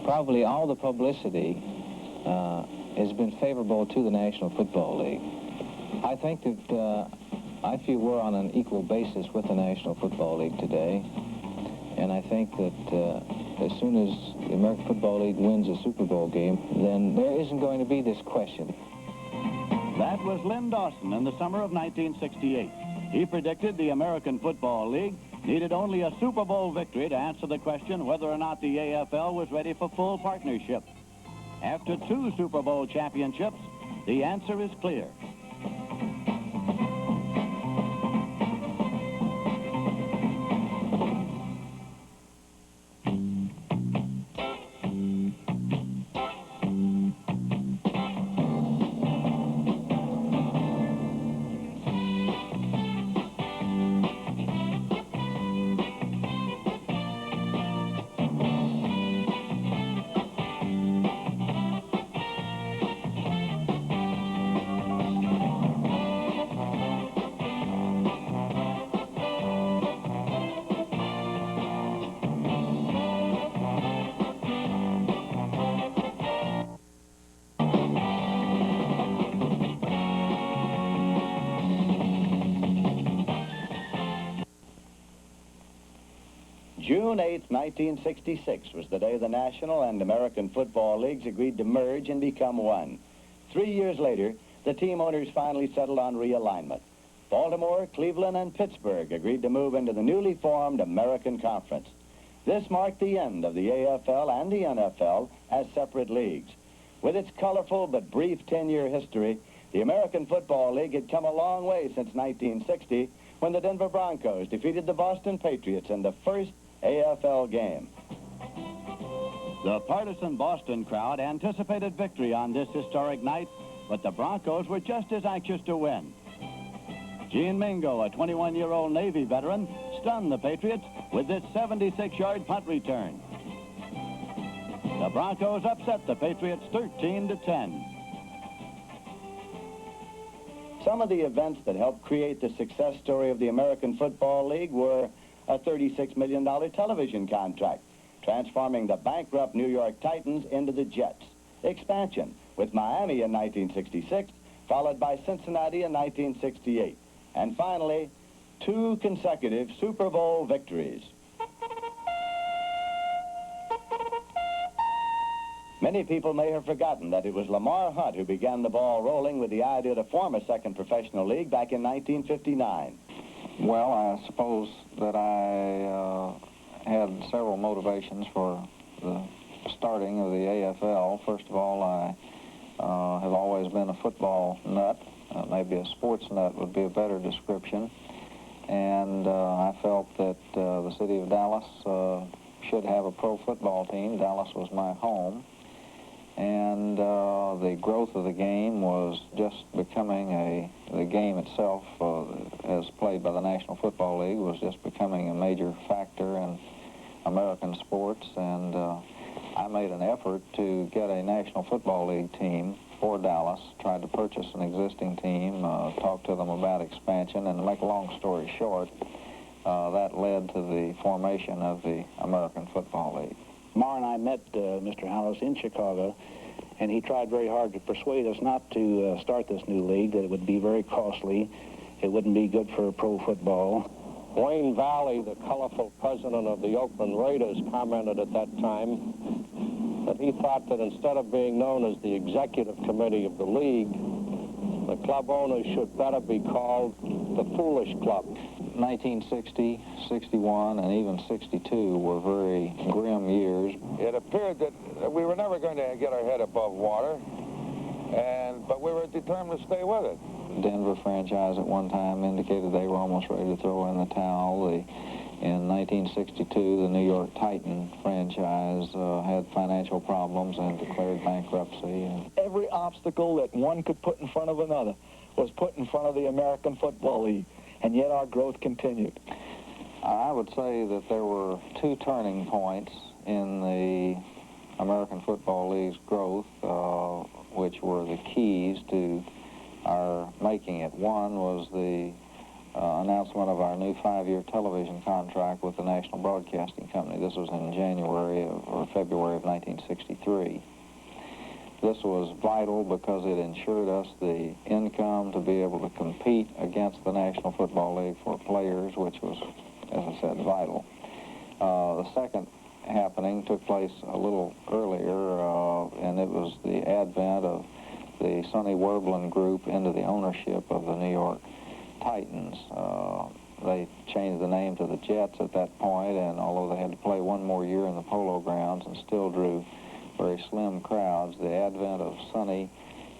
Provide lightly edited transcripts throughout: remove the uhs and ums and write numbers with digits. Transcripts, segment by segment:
probably all the publicity has been favorable to the National Football League. I think that I feel we're on an equal basis with the National Football League today, and I think that as soon as the American Football League wins a Super Bowl game, then there isn't going to be this question. That was Lynn Dawson in the summer of 1968. He predicted the American Football League needed only a Super Bowl victory to answer the question whether or not the AFL was ready for full partnership. After 2 Super Bowl championships, the answer is clear. June 8, 1966 was the day the National and American Football Leagues agreed to merge and become one. 3 years later, the team owners finally settled on realignment. Baltimore, Cleveland, and Pittsburgh agreed to move into the newly formed American Conference. This marked the end of the AFL and the NFL as separate leagues. With its colorful but brief 10-year history, the American Football League had come a long way since 1960, when the Denver Broncos defeated the Boston Patriots in the first AFL game. The partisan Boston crowd anticipated victory on this historic night, but the Broncos were just as anxious to win. Gene Mingo, a 21-year-old Navy veteran, stunned the Patriots with this 76-yard punt return. The Broncos upset the Patriots 13-10. Some of the events that helped create the success story of the American Football League were a $36 million television contract, transforming the bankrupt New York Titans into the Jets. Expansion, with Miami in 1966, followed by Cincinnati in 1968. And finally, 2 consecutive Super Bowl victories. Many people may have forgotten that it was Lamar Hunt who began the ball rolling with the idea to form a second professional league back in 1959. Well, I suppose that I had several motivations for the starting of the AFL. First of all, I have always been a football nut. Maybe a sports nut would be a better description. And I felt that the city of Dallas should have a pro football team. Dallas was my home. And the growth of the game was just becoming the game itself, as played by the National Football League, was just becoming a major factor in American sports. And I made an effort to get a National Football League team for Dallas, tried to purchase an existing team, talked to them about expansion, and to make a long story short, that led to the formation of the American Football League. Mar and I met Mr. Hallis in Chicago, and he tried very hard to persuade us not to start this new league, that it would be very costly, it wouldn't be good for pro football. Wayne Valley, the colorful president of the Oakland Raiders, commented at that time that he thought that instead of being known as the executive committee of the league, the club owners should better be called the Foolish Club. 1960, 61, and even 62 were very grim years. It appeared that we were never going to get our head above water, but we were determined to stay with it. The Denver franchise at one time indicated they were almost ready to throw in the towel. In 1962, the New York Titan franchise had financial problems and declared bankruptcy. Every obstacle that one could put in front of another was put in front of the American Football League, and yet our growth continued. I would say that there were 2 turning points in the American Football League's growth, which were the keys to our making it. One was the announcement of our new 5-year television contract with the National Broadcasting Company. This was in January or February of 1963. This was vital because it ensured us the income to be able to compete against the National Football League for players, which was, as I said, vital. The second happening took place a little earlier, and it was the advent of the Sonny Werblin Group into the ownership of the New York Titans. They changed the name to the Jets at that point, and although they had to play one more year in the Polo Grounds and still drew very slim crowds, the advent of Sonny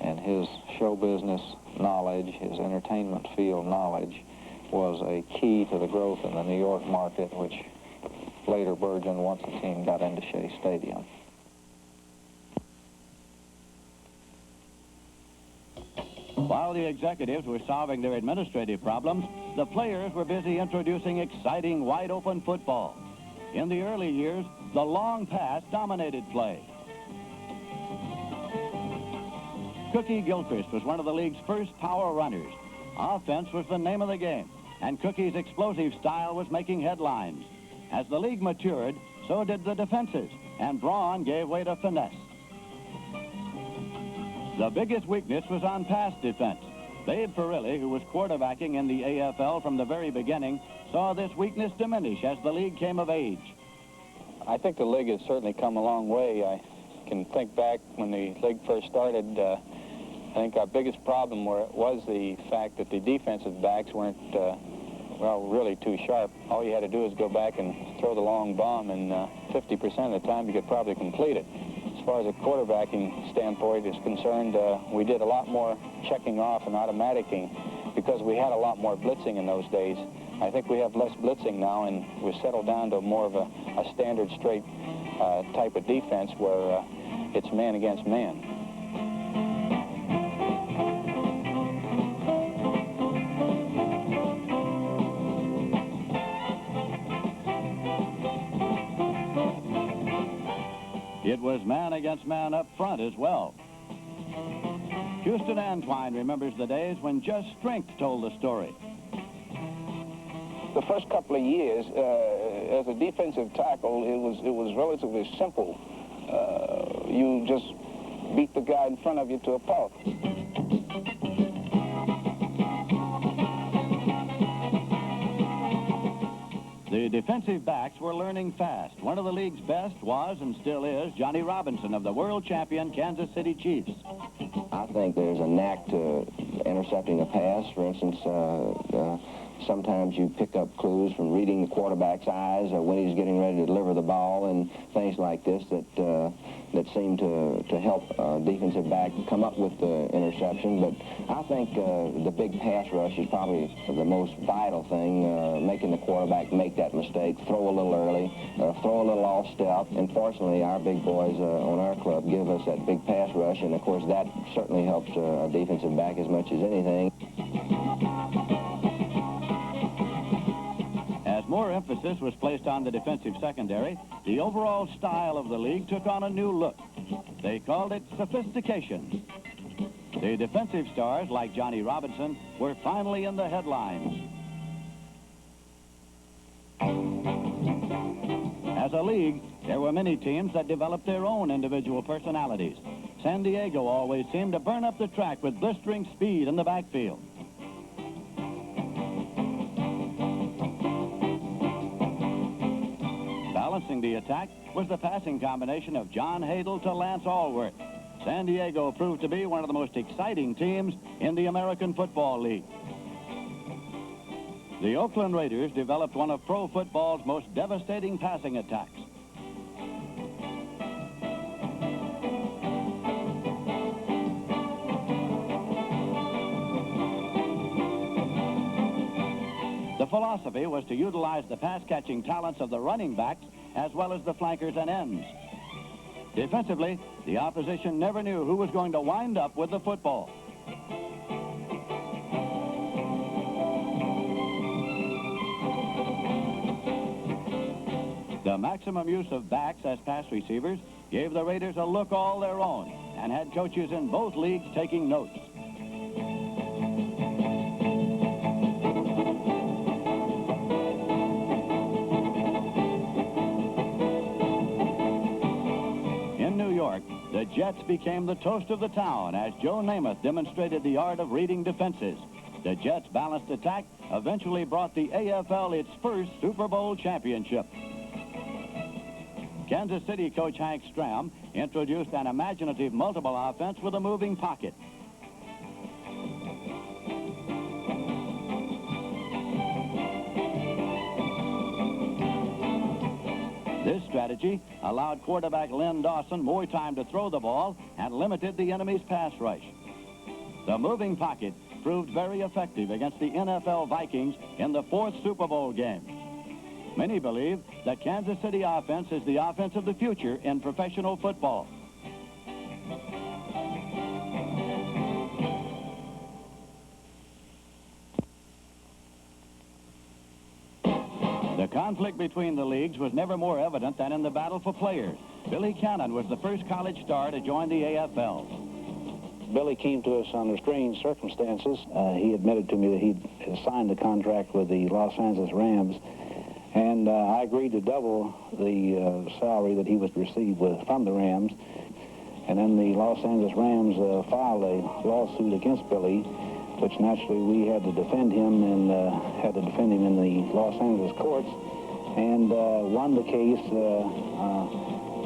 and his show business knowledge, his entertainment field knowledge, was a key to the growth in the New York market, which later burgeoned once the team got into Shea Stadium. While the executives were solving their administrative problems, the players were busy introducing exciting, wide-open football. In the early years, the long pass dominated play. Cookie Gilchrist was one of the league's first power runners. Offense was the name of the game, and Cookie's explosive style was making headlines. As the league matured, so did the defenses, and brawn gave way to finesse. The biggest weakness was on pass defense. Babe Perilli, who was quarterbacking in the AFL from the very beginning, saw this weakness diminish as the league came of age. I think the league has certainly come a long way. I can think back when the league first started. I think our biggest problem was the fact that the defensive backs weren't, well, really too sharp. All you had to do is go back and throw the long bomb, and 50% of the time you could probably complete it. As far as a quarterbacking standpoint is concerned, we did a lot more checking off and automaticing because we had a lot more blitzing in those days. I think we have less blitzing now, and we've settled down to more of a standard straight type of defense where it's man against man. It was man against man up front as well. Houston Antwine remembers the days when just strength told the story. The first couple of years, as a defensive tackle, it was relatively simple. You just beat the guy in front of you to a pulp. The defensive backs were learning fast. One of the league's best was, and still is, Johnny Robinson of the world champion Kansas City Chiefs. I think there's a knack to intercepting a pass. For instance, sometimes you pick up clues from reading the quarterback's eyes when he's getting ready to deliver the ball and things like this that seem to help defensive back come up with the interception. But I think the big pass rush is probably the most vital thing, making the quarterback make that mistake, throw a little early, throw a little off step. And fortunately, our big boys on our club give us that big pass rush, and of course that certainly helps a defensive back as much as anything. As more emphasis was placed on the defensive secondary, the overall style of the league took on a new look. They called it sophistication. The defensive stars, like Johnny Robinson, were finally in the headlines. As a league, there were many teams that developed their own individual personalities. San Diego always seemed to burn up the track with blistering speed in the backfield. Balancing the attack was the passing combination of John Hadle to Lance Allworth. San Diego proved to be one of the most exciting teams in the American Football League. The Oakland Raiders developed one of pro football's most devastating passing attacks. The philosophy was to utilize the pass-catching talents of the running backs as well as the flankers and ends. Defensively, the opposition never knew who was going to wind up with the football. The maximum use of backs as pass receivers gave the Raiders a look all their own and had coaches in both leagues taking notes. the Jets became the toast of the town as Joe Namath demonstrated the art of reading defenses. The Jets' balanced attack eventually brought the AFL its first Super Bowl championship. Kansas City coach Hank Stram introduced an imaginative multiple offense with a moving pocket. This strategy allowed quarterback Len Dawson more time to throw the ball and limited the enemy's pass rush. The moving pocket proved very effective against the NFL Vikings in the 4th Super Bowl game. Many believe that Kansas City offense is the offense of the future in professional football. The conflict between the leagues was never more evident than in the battle for players. Billy Cannon was the first college star to join the AFL. Billy came to us under strange circumstances. He admitted to me that he'd signed a contract with the Los Angeles Rams, and I agreed to double the salary that he was to receive from the Rams. And then the Los Angeles Rams filed a lawsuit against Billy, which naturally we had to defend him and had to defend him in the Los Angeles courts, and won the case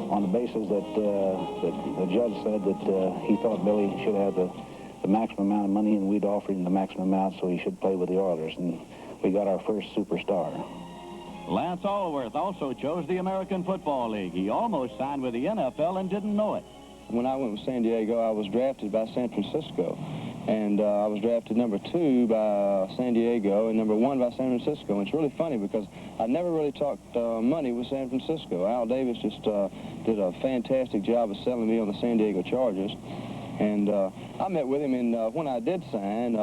on the basis that the judge said that he thought Billy should have the maximum amount of money, and we'd offered him the maximum amount, so he should play with the Oilers, and we got our first superstar. Lance Allworth also chose the American Football League. He almost signed with the NFL and didn't know it. When I went with San Diego, I was drafted by San Francisco. And I was drafted number 2 by San Diego and number 1 by San Francisco. And it's really funny because I never really talked money with San Francisco. Al Davis just did a fantastic job of selling me on the San Diego Chargers. And I met with him, and when I did sign,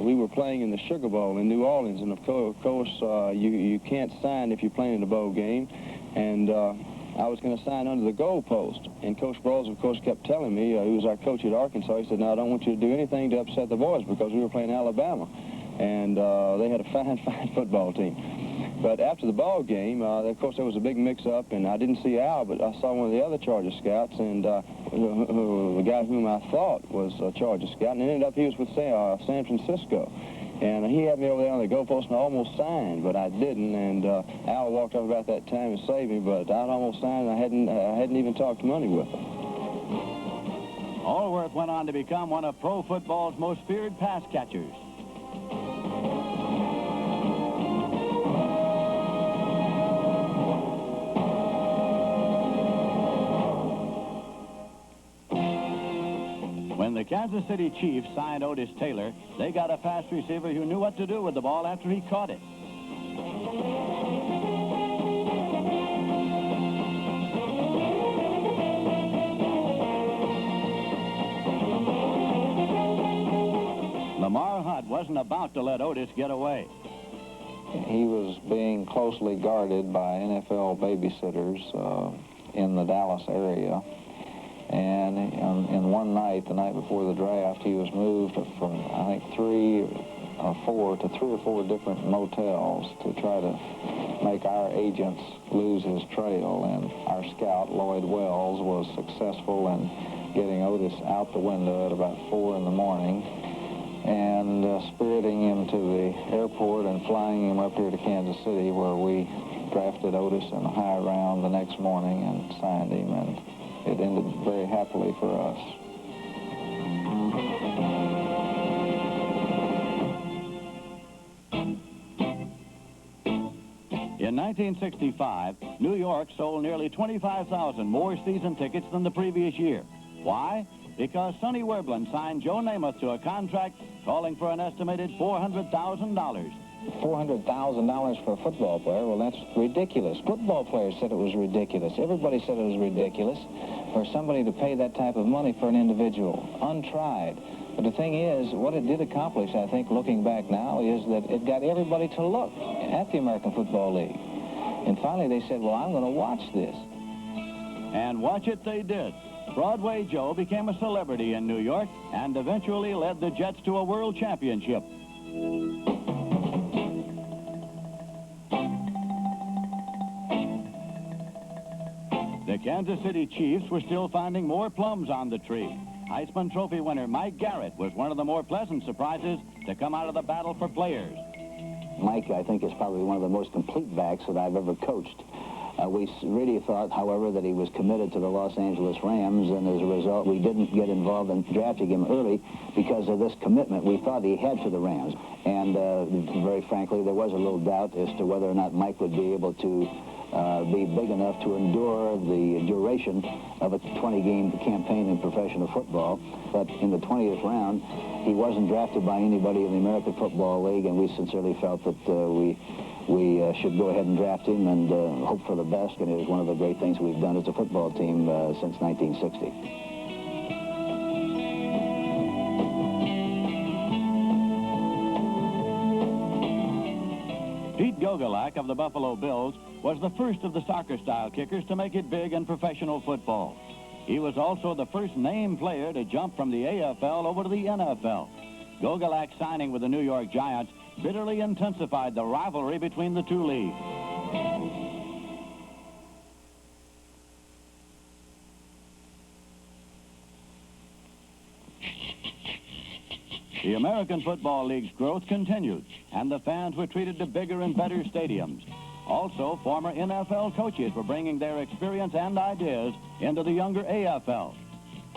we were playing in the Sugar Bowl in New Orleans. And of course, you can't sign if you're playing in a bowl game. And I was going to sign under the goalpost. And Coach Brawls, of course, kept telling me, he was our coach at Arkansas, he said, no, I don't want you to do anything to upset the boys, because we were playing Alabama. And they had a fine, fine football team. But after the ball game, of course, there was a big mix-up, and I didn't see Al, but I saw one of the other Charger scouts, and the guy whom I thought was a Charger scout, and it ended up he was with San Francisco. And he had me over there on the goalpost, and I almost signed, but I didn't. And Al walked up about that time and saved me, but I'd almost signed, and I hadn't even talked money with him. Allworth went on to become one of pro football's most feared pass catchers. When the Kansas City Chiefs signed Otis Taylor, they got a pass receiver who knew what to do with the ball after he caught it. Lamar Hunt wasn't about to let Otis get away. He was being closely guarded by NFL babysitters in the Dallas area. And in one night, the night before the draft, he was moved from, I think, 3 or 4 different motels to try to make our agents lose his trail. And our scout, Lloyd Wells, was successful in getting Otis out the window at about 4 in the morning and spiriting him to the airport and flying him up here to Kansas City, where we drafted Otis in a high round the next morning and signed him. And it ended very happily for us. In 1965, New York sold nearly 25,000 more season tickets than the previous year. Why? Because Sonny Werblin signed Joe Namath to a contract calling for an estimated $400,000. $400,000 for a football player? Well, that's ridiculous. Football players said it was ridiculous. Everybody said it was ridiculous for somebody to pay that type of money for an individual, untried. But the thing is, what it did accomplish, I think, looking back now, is that it got everybody to look at the American Football League. And finally they said, well, I'm going to watch this. And watch it they did. Broadway Joe became a celebrity in New York and eventually led the Jets to a world championship. The Kansas City Chiefs were still finding more plums on the tree. Heisman Trophy winner Mike Garrett was one of the more pleasant surprises to come out of the battle for players. Mike, I think, is probably one of the most complete backs that I've ever coached. We really thought, however, that he was committed to the Los Angeles Rams, and as a result, we didn't get involved in drafting him early because of this commitment we thought he had to the Rams. And very frankly, there was a little doubt as to whether or not Mike would be able to be big enough to endure the duration of a 20-game campaign in professional football. But in the 20th round, he wasn't drafted by anybody in the American Football League, and we sincerely felt that we should go ahead and draft him and hope for the best. And it is one of the great things we've done as a football team since 1960. Pete Gogolak of the Buffalo Bills was the first of the soccer-style kickers to make it big in professional football. He was also the first named player to jump from the AFL over to the NFL. Gogolak's signing with the New York Giants bitterly intensified the rivalry between the two leagues. The American Football League's growth continued, and the fans were treated to bigger and better stadiums. Also, former NFL coaches were bringing their experience and ideas into the younger AFL.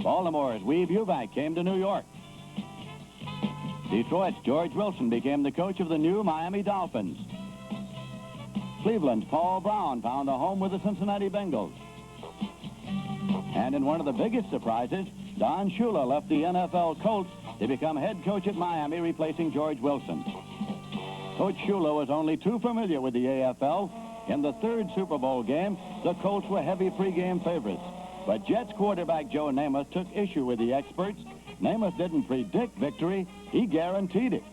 Baltimore's Weave Eubank came to New York. Detroit's George Wilson became the coach of the new Miami Dolphins. Cleveland's Paul Brown found a home with the Cincinnati Bengals. And in one of the biggest surprises, Don Shula left the NFL Colts to become head coach at Miami, replacing George Wilson. Coach Shula was only too familiar with the AFL. In the third Super Bowl game, the Colts were heavy pregame favorites. But Jets quarterback Joe Namath took issue with the experts. Namath didn't predict victory, he guaranteed it.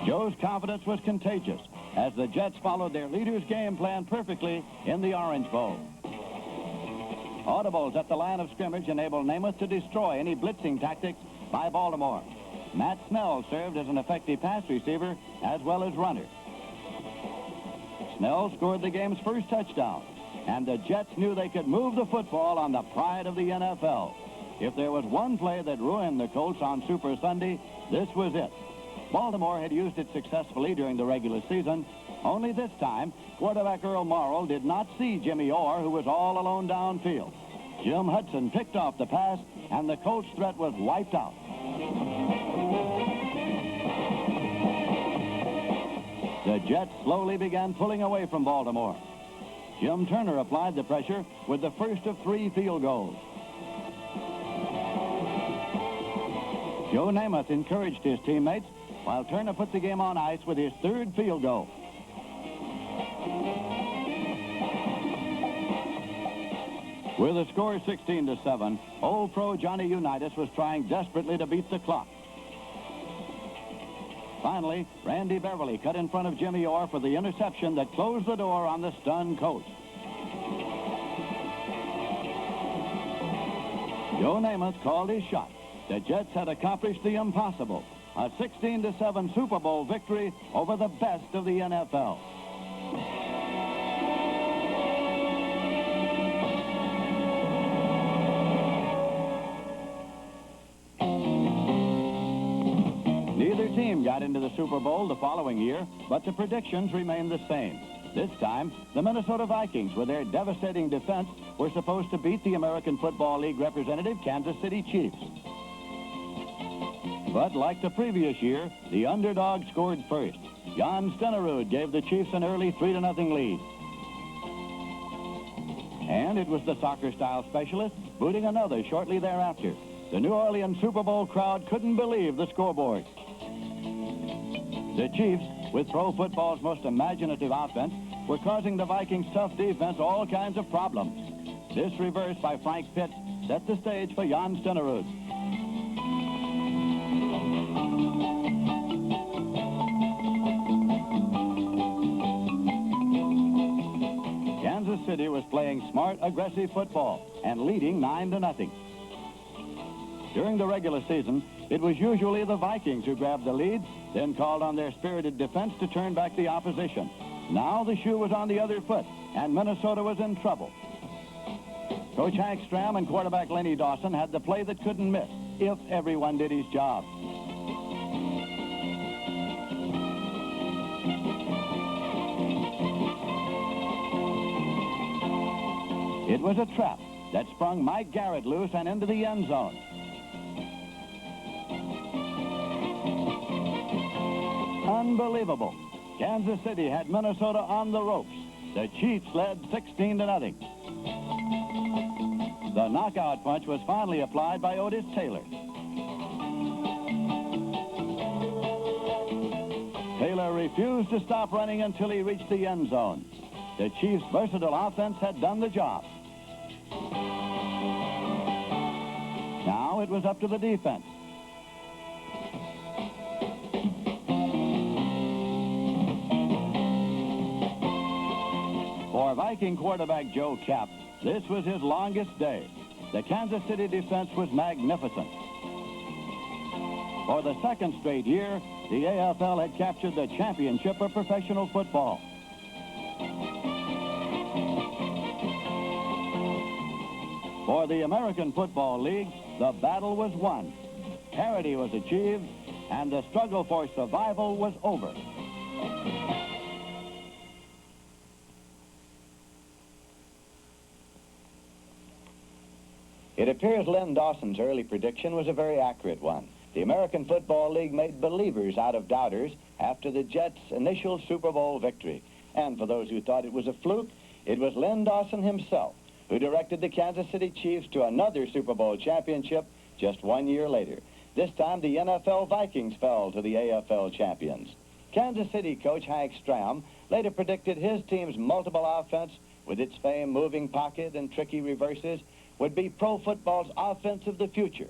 Joe's confidence was contagious as the Jets followed their leader's game plan perfectly in the Orange Bowl. Audibles at the line of scrimmage enabled Namath to destroy any blitzing tactics by Baltimore. Matt Snell served as an effective pass receiver as well as runner. Snell scored the game's first touchdown, and the Jets knew they could move the football on the pride of the NFL. If there was one play that ruined the Colts on Super Sunday, this was it. Baltimore had used it successfully during the regular season. Only this time, quarterback Earl Morrall did not see Jimmy Orr, who was all alone downfield. Jim Hudson picked off the pass, and the Colts' threat was wiped out. The Jets slowly began pulling away from Baltimore. Jim Turner applied the pressure with the first of 3 field goals. Joe Namath encouraged his teammates, while Turner put the game on ice with his 3rd field goal. With the score 16-7, old pro Johnny Unitas was trying desperately to beat the clock. Finally, Randy Beverly cut in front of Jimmy Orr for the interception that closed the door on the stunned Colts. Joe Namath called his shot. The Jets had accomplished the impossible. A 16-7 Super Bowl victory over the best of the NFL. Neither team got into the Super Bowl the following year, but the predictions remained the same. This time, the Minnesota Vikings, with their devastating defense, were supposed to beat the American Football League representative Kansas City Chiefs. But like the previous year, the underdog scored first. Jan Stenerud gave the Chiefs an early 3-0 lead. And it was the soccer-style specialist booting another shortly thereafter. The New Orleans Super Bowl crowd couldn't believe the scoreboard. The Chiefs, with pro football's most imaginative offense, were causing the Vikings' tough defense all kinds of problems. This reverse by Frank Pitts set the stage for Jan Stenerud. City was playing smart, aggressive football and leading 9-0. During the regular season, it was usually the Vikings who grabbed the lead, then called on their spirited defense to turn back the opposition. Now the shoe was on the other foot, and Minnesota was in trouble. Coach Hank Stram and quarterback Lenny Dawson had the play that couldn't miss if everyone did his job. It was a trap that sprung Mike Garrett loose and into the end zone. Unbelievable. Kansas City had Minnesota on the ropes. The Chiefs led 16-0. The knockout punch was finally applied by Otis Taylor. Taylor refused to stop running until he reached the end zone. The Chiefs' versatile offense had done the job. Now it was up to the defense. For Viking quarterback Joe Kapp, this was his longest day. The Kansas City defense was magnificent. For the second straight year, the AFL had captured the championship of professional football. For the American Football League, the battle was won. Parity was achieved, and the struggle for survival was over. It appears Len Dawson's early prediction was a very accurate one. The American Football League made believers out of doubters after the Jets' initial Super Bowl victory. And for those who thought it was a fluke, it was Len Dawson himself who directed the Kansas City Chiefs to another Super Bowl championship just 1 year later. This time, the NFL Vikings fell to the AFL champions. Kansas City coach Hank Stram later predicted his team's multiple offense, with its famed moving pocket and tricky reverses, would be pro football's offense of the future.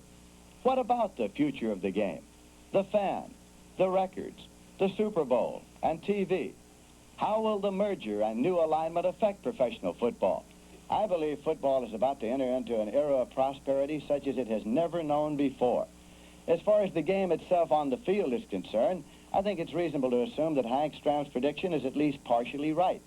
What about the future of the game? The fan, the records, the Super Bowl, and TV. How will the merger and new alignment affect professional football? I believe football is about to enter into an era of prosperity such as it has never known before. As far as the game itself on the field is concerned, I think it's reasonable to assume that Hank Stram's prediction is at least partially right.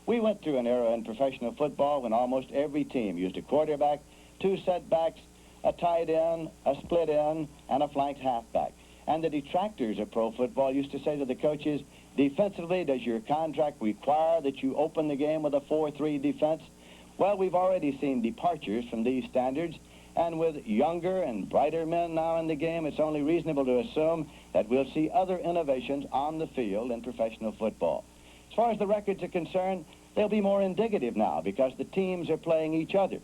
We went through an era in professional football when almost every team used a quarterback, 2 setbacks, a tight end, a split end, and a flanked halfback. And the detractors of pro football used to say to the coaches, defensively, does your contract require that you open the game with a 4-3 defense? Well, we've already seen departures from these standards, and with younger and brighter men now in the game, it's only reasonable to assume that we'll see other innovations on the field in professional football. As far as the records are concerned, they'll be more indicative now because the teams are playing each other.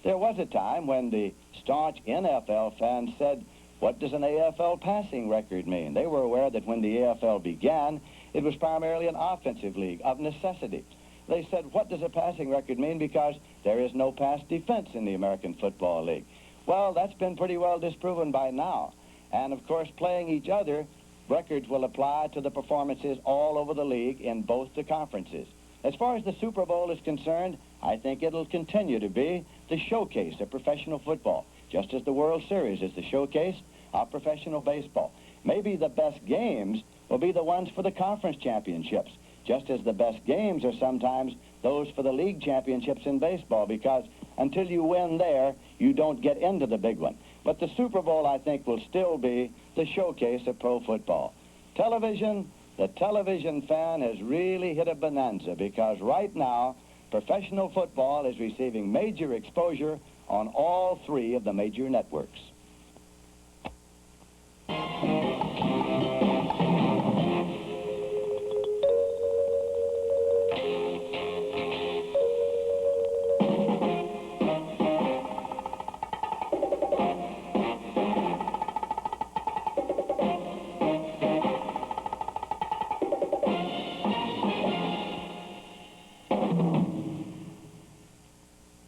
There was a time when the staunch NFL fans said, what does an AFL passing record mean? They were aware that when the AFL began, it was primarily an offensive league of necessity. They said, what does a passing record mean? Because there is no pass defense in the American Football League. Well, that's been pretty well disproven by now. And, of course, playing each other, records will apply to the performances all over the league in both the conferences. As far as the Super Bowl is concerned, I think it'll continue to be the showcase of professional football, just as the World Series is the showcase of professional baseball. Maybe the best games will be the ones for the conference championships, just as the best games are sometimes those for the league championships in baseball, because until you win there, you don't get into the big one. But the Super Bowl, I think, will still be the showcase of pro football. Television, the television fan has really hit a bonanza because right now, professional football is receiving major exposure on all 3 of the major networks.